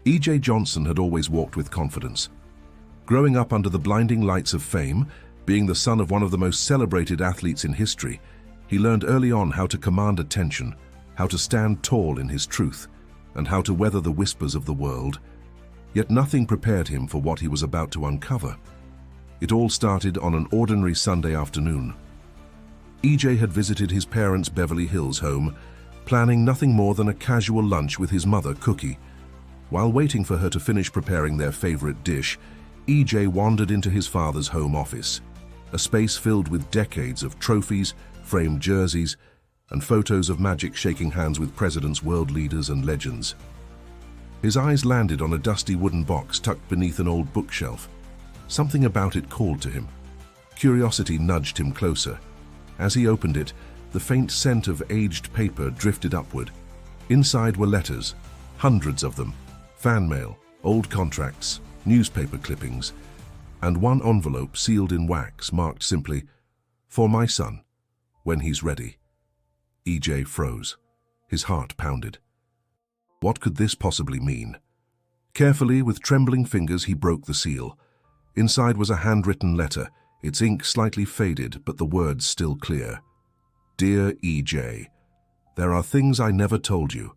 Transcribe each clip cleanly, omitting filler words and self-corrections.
E.J. Johnson had always walked with confidence. Growing up under the blinding lights of fame, being the son of one of the most celebrated athletes in history, he learned early on how to command attention, how to stand tall in his truth, and how to weather the whispers of the world. Yet nothing prepared him for what he was about to uncover. It all started on an ordinary Sunday afternoon. E.J. had visited his parents' Beverly Hills home, planning nothing more than a casual lunch with his mother, Cookie. While waiting for her to finish preparing their favorite dish, E.J. wandered into his father's home office, a space filled with decades of trophies, framed jerseys, and photos of Magic shaking hands with presidents, world leaders, and legends. His eyes landed on a dusty wooden box tucked beneath an old bookshelf. Something about it called to him. Curiosity nudged him closer. As he opened it, the faint scent of aged paper drifted upward. Inside were letters, hundreds of them, fan mail, old contracts, newspaper clippings, and one envelope sealed in wax marked simply, "For my son, when he's ready." E.J. froze. His heart pounded. What could this possibly mean? Carefully, with trembling fingers, he broke the seal. Inside was a handwritten letter, its ink slightly faded, but the words still clear. "Dear E.J., there are things I never told you,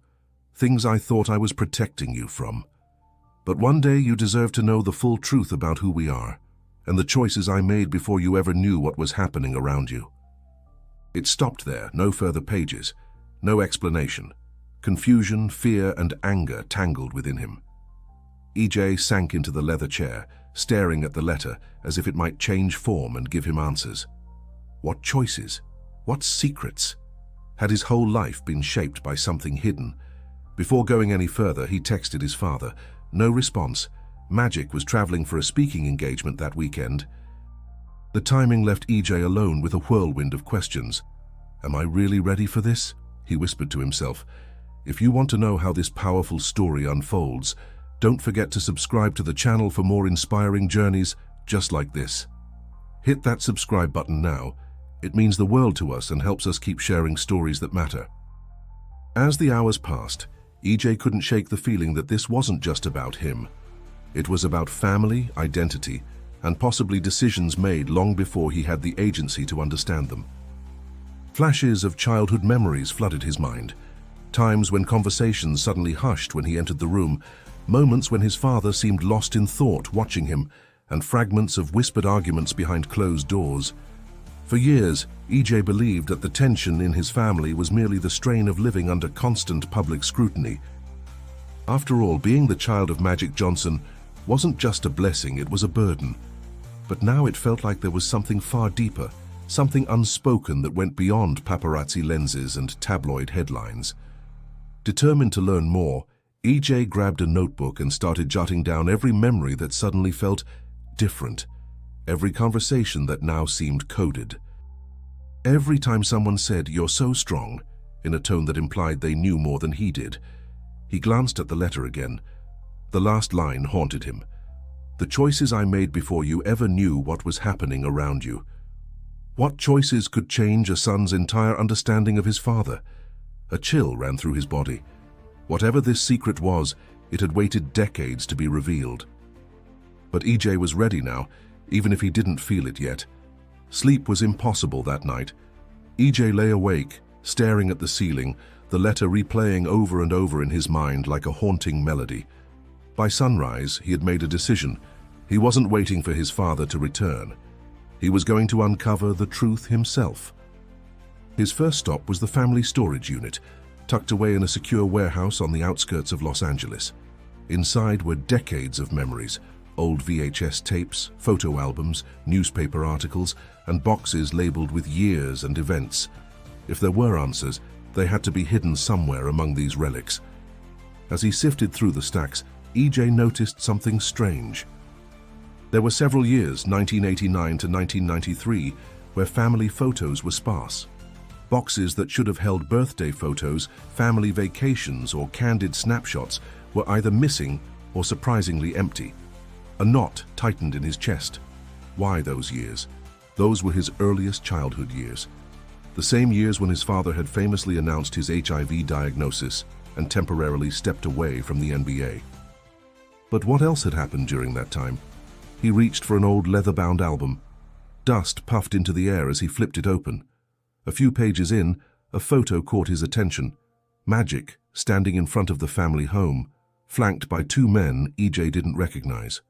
things I thought I was protecting you from. But one day you deserve to know the full truth about who we are, and the choices I made before you ever knew what was happening around you." It stopped there, no further pages, no explanation. Confusion, fear, and anger tangled within him. E.J. sank into the leather chair, staring at the letter as if it might change form and give him answers. What choices? What secrets? Had his whole life been shaped by something hidden? Before going any further, he texted his father. No response. Magic was traveling for a speaking engagement that weekend. The timing left E.J. alone with a whirlwind of questions. "Am I really ready for this?" he whispered to himself. "If you want to know how this powerful story unfolds, don't forget to subscribe to the channel for more inspiring journeys just like this. Hit that subscribe button now. It means the world to us and helps us keep sharing stories that matter." As the hours passed, E.J. couldn't shake the feeling that this wasn't just about him. It was about family, identity, and possibly decisions made long before he had the agency to understand them. Flashes of childhood memories flooded his mind. Times when conversations suddenly hushed when he entered the room, moments when his father seemed lost in thought watching him, and fragments of whispered arguments behind closed doors. For years, E.J. believed that the tension in his family was merely the strain of living under constant public scrutiny. After all, being the child of Magic Johnson wasn't just a blessing, it was a burden. But now it felt like there was something far deeper, something unspoken that went beyond paparazzi lenses and tabloid headlines. Determined to learn more, E.J. grabbed a notebook and started jotting down every memory that suddenly felt different, every conversation that now seemed coded. Every time someone said, "You're so strong," in a tone that implied they knew more than he did, he glanced at the letter again. The last line haunted him. "The choices I made before you ever knew what was happening around you." What choices could change a son's entire understanding of his father? A chill ran through his body. Whatever this secret was, it had waited decades to be revealed. But E.J. was ready now, even if he didn't feel it yet. Sleep was impossible that night. E.J. lay awake, staring at the ceiling, the letter replaying over and over in his mind like a haunting melody. By sunrise, he had made a decision. He wasn't waiting for his father to return. He was going to uncover the truth himself. His first stop was the family storage unit, tucked away in a secure warehouse on the outskirts of Los Angeles. Inside were decades of memories, old VHS tapes, photo albums, newspaper articles, and boxes labeled with years and events. If there were answers, they had to be hidden somewhere among these relics. As he sifted through the stacks, E.J. noticed something strange. There were several years, 1989 to 1993, where family photos were sparse. Boxes that should have held birthday photos, family vacations, or candid snapshots were either missing or surprisingly empty. A knot tightened in his chest. Why those years? Those were his earliest childhood years. The same years when his father had famously announced his HIV diagnosis and temporarily stepped away from the NBA. But what else had happened during that time? He reached for an old leather-bound album. Dust puffed into the air as he flipped it open. A few pages in, a photo caught his attention. Magic, standing in front of the family home, flanked by two men EJ didn't recognize.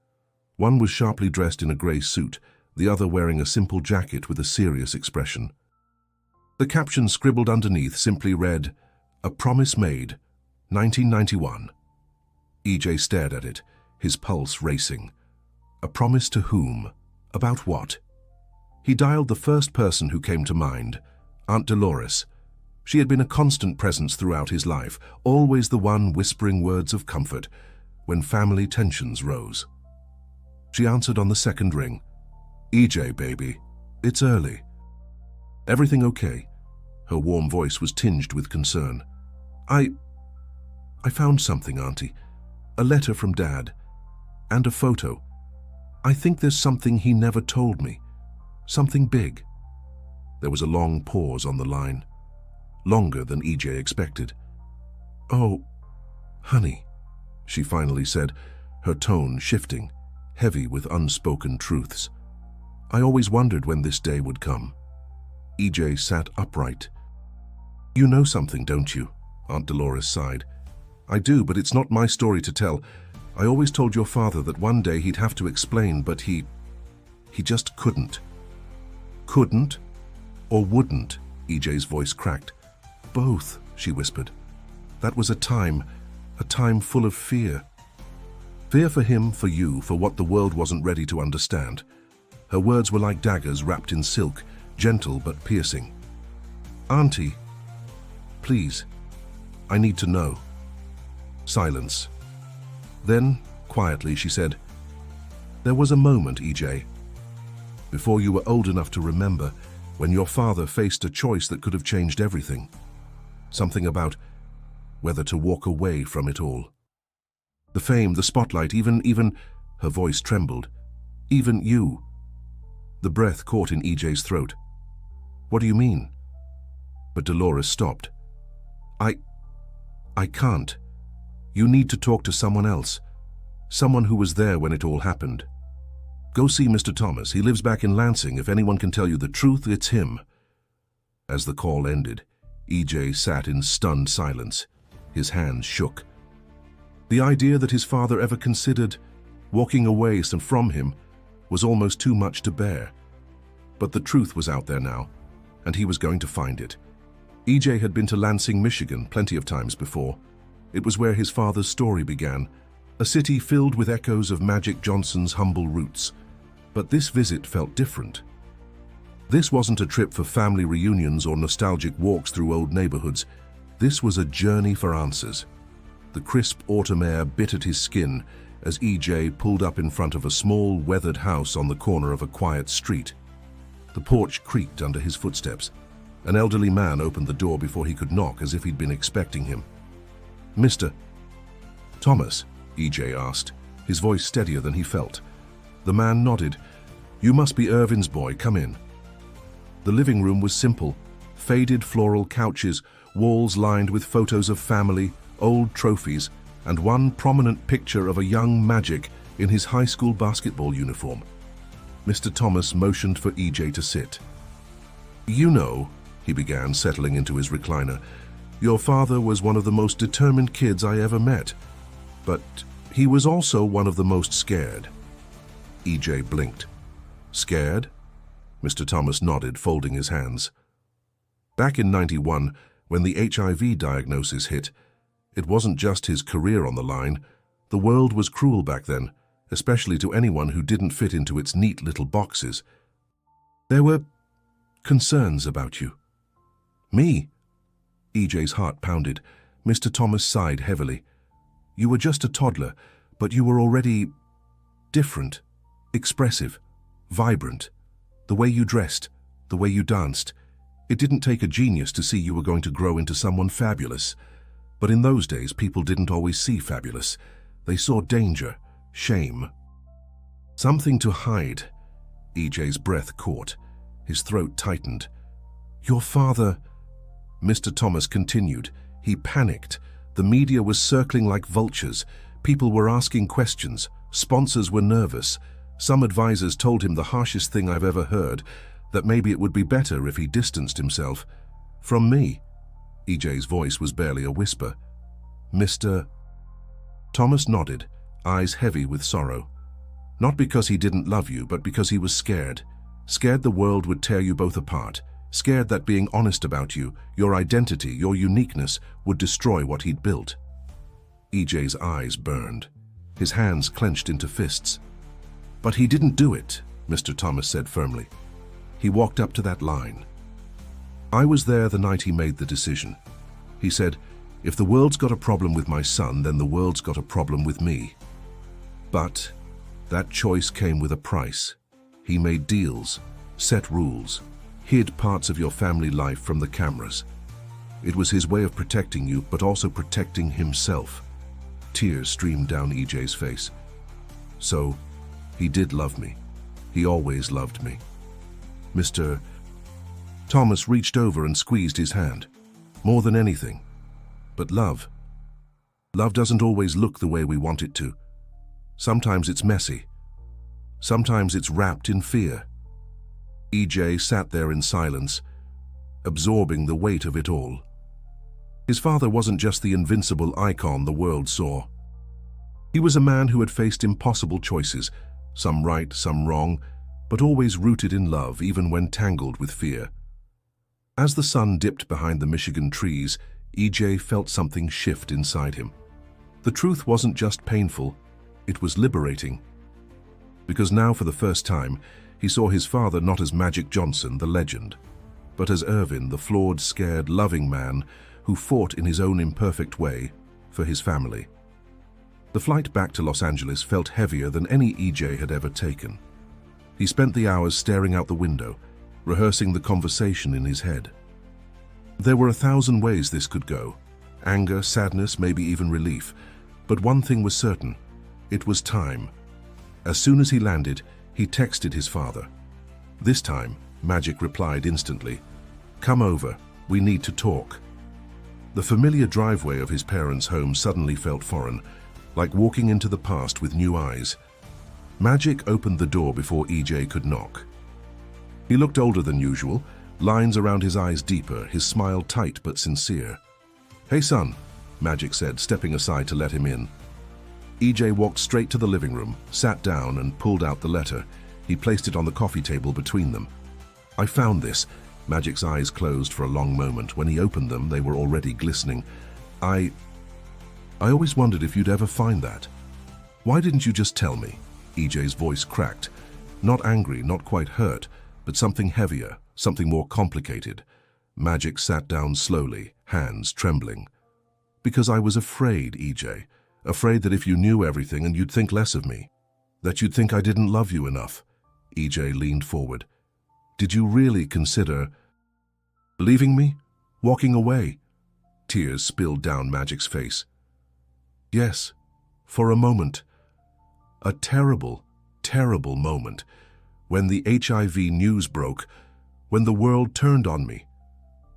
One was sharply dressed in a grey suit, the other wearing a simple jacket with a serious expression. The caption scribbled underneath simply read, "A Promise Made, 1991. EJ stared at it, his pulse racing. A promise to whom? About what? He dialed the first person who came to mind, Aunt Dolores. She had been a constant presence throughout his life, always the one whispering words of comfort when family tensions rose. She answered on the second ring. "EJ, baby, it's early." "Everything okay?" Her warm voice was tinged with concern. I found something, Auntie. A letter from Dad. And a photo. I think there's something he never told me. Something big." There was a long pause on the line. Longer than EJ expected. "Oh, honey," she finally said, her tone shifting, heavy with unspoken truths. "I always wondered when this day would come." EJ sat upright. "You know something, don't you?" Aunt Dolores sighed. "I do, but it's not my story to tell. I always told your father that one day he'd have to explain, but he just couldn't." "Couldn't? Or wouldn't?" EJ's voice cracked. "Both," she whispered. "That was a time full of fear. Fear for him, for you, for what the world wasn't ready to understand." Her words were like daggers wrapped in silk, gentle but piercing. "Auntie, please, I need to know." Silence. Then, quietly, she said, "There was a moment, EJ, before you were old enough to remember, when your father faced a choice that could have changed everything. Something about whether to walk away from it all. The fame, the spotlight, even," her voice trembled, "even you." The breath caught in EJ's throat. "What do you mean?" But Dolores stopped. I can't. You need to talk to someone else. Someone who was there when it all happened. Go see Mr. Thomas. He lives back in Lansing. If anyone can tell you the truth, it's him." As the call ended, EJ sat in stunned silence. His hands shook. The idea that his father ever considered walking away from him was almost too much to bear. But the truth was out there now, and he was going to find it. EJ had been to Lansing, Michigan, plenty of times before. It was where his father's story began, a city filled with echoes of Magic Johnson's humble roots. But this visit felt different. This wasn't a trip for family reunions or nostalgic walks through old neighborhoods. This was a journey for answers. The crisp autumn air bit at his skin as EJ pulled up in front of a small, weathered house on the corner of a quiet street. The porch creaked under his footsteps. An elderly man opened the door before he could knock, as if he'd been expecting him. "Mr. Thomas?" EJ asked, his voice steadier than he felt. The man nodded. "You must be Irvin's boy. Come in." The living room was simple. Faded floral couches, walls lined with photos of family, old trophies, and one prominent picture of a young Magic in his high school basketball uniform. Mr. Thomas motioned for EJ to sit. "You know," he began, settling into his recliner, "your father was one of the most determined kids I ever met. But he was also one of the most scared." EJ blinked. "Scared?" Mr. Thomas nodded, folding his hands. Back in '91, when the HIV diagnosis hit, it wasn't just his career on the line. The world was cruel back then, especially to anyone who didn't fit into its neat little boxes. "There were concerns about you." "Me?" EJ's heart pounded. Mr. Thomas sighed heavily. "You were just a toddler, but you were already different, expressive, vibrant. The way you dressed, the way you danced. It didn't take a genius to see you were going to grow into someone fabulous. But in those days, people didn't always see fabulous. They saw danger, shame. Something to hide." EJ's breath caught. His throat tightened. "Your father..." Mr. Thomas continued. He panicked. The media was circling like vultures. People were asking questions. Sponsors were nervous. Some advisors told him the harshest thing I've ever heard, that maybe it would be better if he distanced himself. From me. EJ's voice was barely a whisper. Mr. Thomas nodded, eyes heavy with sorrow. Not because he didn't love you, but because he was scared. Scared the world would tear you both apart. Scared that being honest about you, your identity, your uniqueness, would destroy what he'd built. EJ's eyes burned. His hands clenched into fists. But he didn't do it, Mr. Thomas said firmly. He walked up to that line. I was there the night he made the decision. He said, if the world's got a problem with my son, then the world's got a problem with me. But that choice came with a price. He made deals, set rules, hid parts of your family life from the cameras. It was his way of protecting you, but also protecting himself. Tears streamed down EJ's face. So, he did love me. He always loved me. Mr. Thomas reached over and squeezed his hand. More than anything. But love doesn't always look the way we want it to. Sometimes it's messy. Sometimes it's wrapped in fear. EJ sat there in silence, absorbing the weight of it all. His father wasn't just the invincible icon the world saw. He was a man who had faced impossible choices, some right, some wrong, but always rooted in love, even when tangled with fear. As the sun dipped behind the Michigan trees, EJ felt something shift inside him. The truth wasn't just painful, it was liberating. Because now, for the first time, he saw his father not as Magic Johnson, the legend, but as Irvin, the flawed, scared, loving man who fought in his own imperfect way for his family. The flight back to Los Angeles felt heavier than any EJ had ever taken. He spent the hours staring out the window, rehearsing the conversation in his head. There were 1,000 ways this could go. Anger, sadness, maybe even relief. But one thing was certain. It was time. As soon as he landed, he texted his father. This time, Magic replied instantly. Come over. We need to talk. The familiar driveway of his parents' home suddenly felt foreign, like walking into the past with new eyes. Magic opened the door before EJ could knock. He looked older than usual, lines around his eyes deeper, his smile tight but sincere. Hey son, Magic said, stepping aside to let him in. EJ walked straight to the living room, sat down and pulled out the letter. He placed it on the coffee table between them. I found this. Magic's eyes closed for a long moment. When he opened them, they were already glistening. I always wondered if you'd ever find that. Why didn't you just tell me? EJ's voice cracked. Not angry, not quite hurt, but something heavier, something more complicated. Magic sat down slowly, hands trembling. Because I was afraid, EJ. Afraid that if you knew everything and you'd think less of me. That you'd think I didn't love you enough. EJ leaned forward. Did you really consider leaving me? Walking away? Tears spilled down Magic's face. Yes, for a moment. A terrible, terrible moment. When the HIV news broke, when the world turned on me.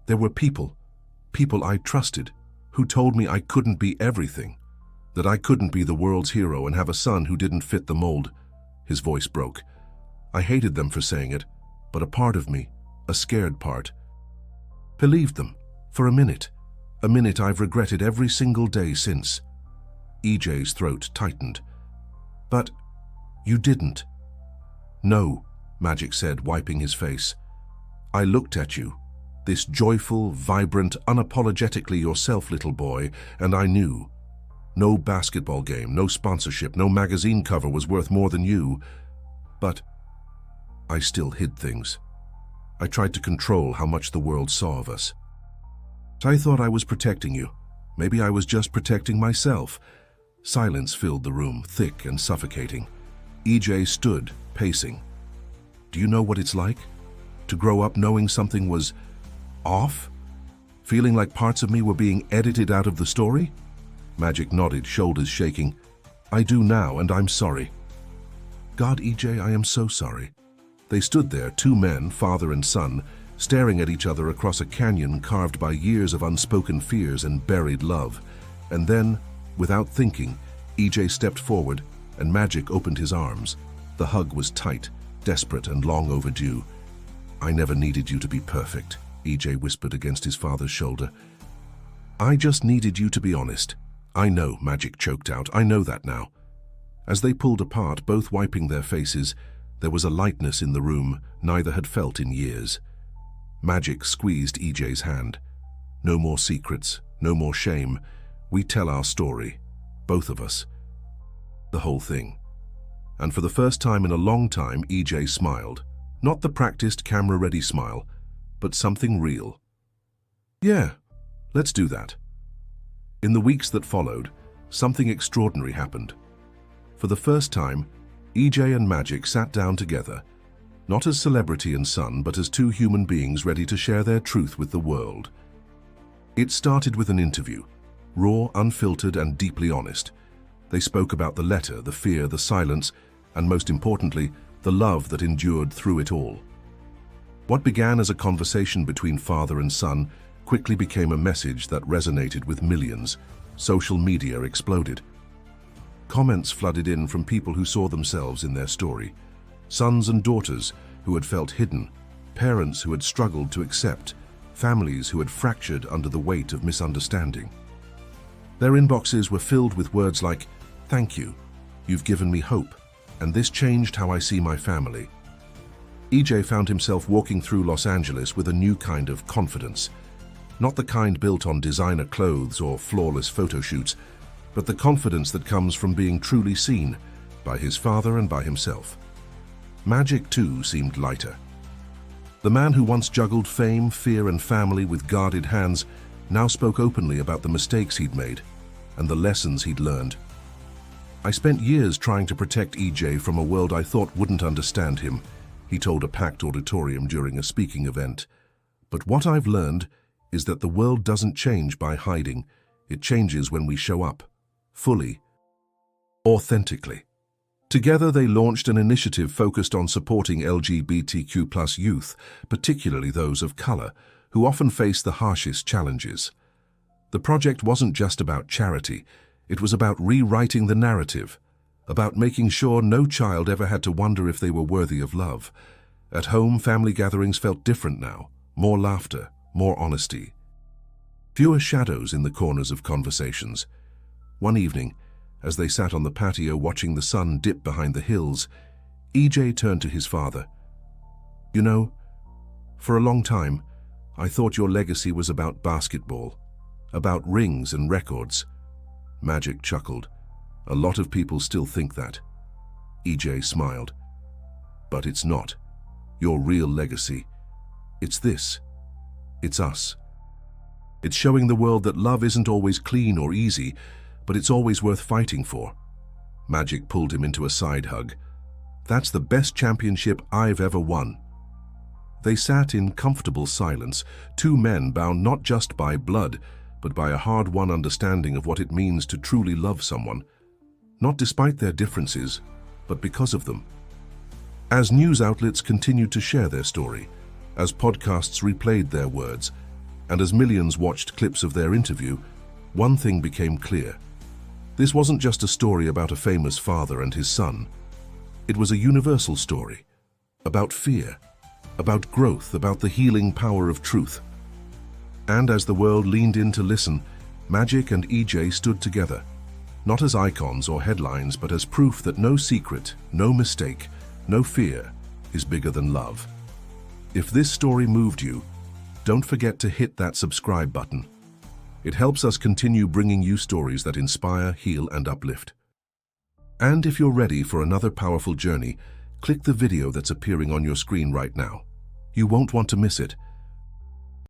There were people I trusted, who told me I couldn't be everything, that I couldn't be the world's hero and have a son who didn't fit the mold. His voice broke. I hated them for saying it, but a part of me, a scared part, believed them, for a minute I've regretted every single day since. EJ's throat tightened. But you didn't. No, Magic said, wiping his face. I looked at you, this joyful, vibrant, unapologetically yourself little boy, and I knew. No basketball game, no sponsorship, no magazine cover was worth more than you. But I still hid things. I tried to control how much the world saw of us. I thought I was protecting you. Maybe I was just protecting myself. Silence filled the room, thick and suffocating. EJ stood, pacing. Do you know what it's like? To grow up knowing something was off? Feeling like parts of me were being edited out of the story? Magic nodded, shoulders shaking. I do now, and I'm sorry. God, EJ, I am so sorry. They stood there, two men, father and son, staring at each other across a canyon carved by years of unspoken fears and buried love. And then, without thinking, EJ stepped forward, and Magic opened his arms. The hug was tight, desperate, and long overdue. "I never needed you to be perfect," EJ whispered against his father's shoulder. "I just needed you to be honest." "I know," Magic choked out. "I know that now." As they pulled apart, both wiping their faces, there was a lightness in the room neither had felt in years. Magic squeezed EJ's hand. "No more secrets, no more shame. We tell our story, both of us. The whole thing." And for the first time in a long time, EJ smiled. Not the practiced, camera-ready smile, but something real. "Yeah, let's do that." In the weeks that followed, something extraordinary happened. For the first time, EJ and Magic sat down together, not as celebrity and son, but as two human beings ready to share their truth with the world. It started with an interview, raw, unfiltered, and deeply honest. They spoke about the letter, the fear, the silence, and most importantly, the love that endured through it all. What began as a conversation between father and son quickly became a message that resonated with millions. Social media exploded. Comments flooded in from people who saw themselves in their story. Sons and daughters who had felt hidden, parents who had struggled to accept, families who had fractured under the weight of misunderstanding. Their inboxes were filled with words like, "Thank you, you've given me hope, and this changed how I see my family." EJ found himself walking through Los Angeles with a new kind of confidence. Not the kind built on designer clothes or flawless photo shoots, but the confidence that comes from being truly seen by his father and by himself. Magic, too, seemed lighter. The man who once juggled fame, fear, and family with guarded hands now spoke openly about the mistakes he'd made and the lessons he'd learned. "I spent years trying to protect EJ from a world I thought wouldn't understand him," he told a packed auditorium during a speaking event. "But what I've learned is that the world doesn't change by hiding. It changes when we show up, fully, authentically." Together, they launched an initiative focused on supporting LGBTQ+ youth, particularly those of color, who often face the harshest challenges. The project wasn't just about charity. It was about rewriting the narrative, about making sure no child ever had to wonder if they were worthy of love. At home, family gatherings felt different now. More laughter, more honesty. Fewer shadows in the corners of conversations. One evening, as they sat on the patio watching the sun dip behind the hills, EJ turned to his father. "You know, for a long time, I thought your legacy was about basketball, about rings and records." Magic chuckled. "A lot of people still think that." EJ smiled. "But it's not. Your real legacy. It's this. It's us. It's showing the world that love isn't always clean or easy, but it's always worth fighting for." Magic pulled him into a side hug. "That's the best championship I've ever won." They sat in comfortable silence, two men bound not just by blood, but by a hard-won understanding of what it means to truly love someone, not despite their differences, but because of them. As news outlets continued to share their story, as podcasts replayed their words, and as millions watched clips of their interview, one thing became clear. This wasn't just a story about a famous father and his son. It was a universal story, about fear, about growth, about the healing power of truth. And as the world leaned in to listen, Magic and EJ stood together, not as icons or headlines, but as proof that no secret, no mistake, no fear is bigger than love. If this story moved you, don't forget to hit that subscribe button. It helps us continue bringing you stories that inspire, heal, and uplift. And if you're ready for another powerful journey, click the video that's appearing on your screen right now. You won't want to miss it.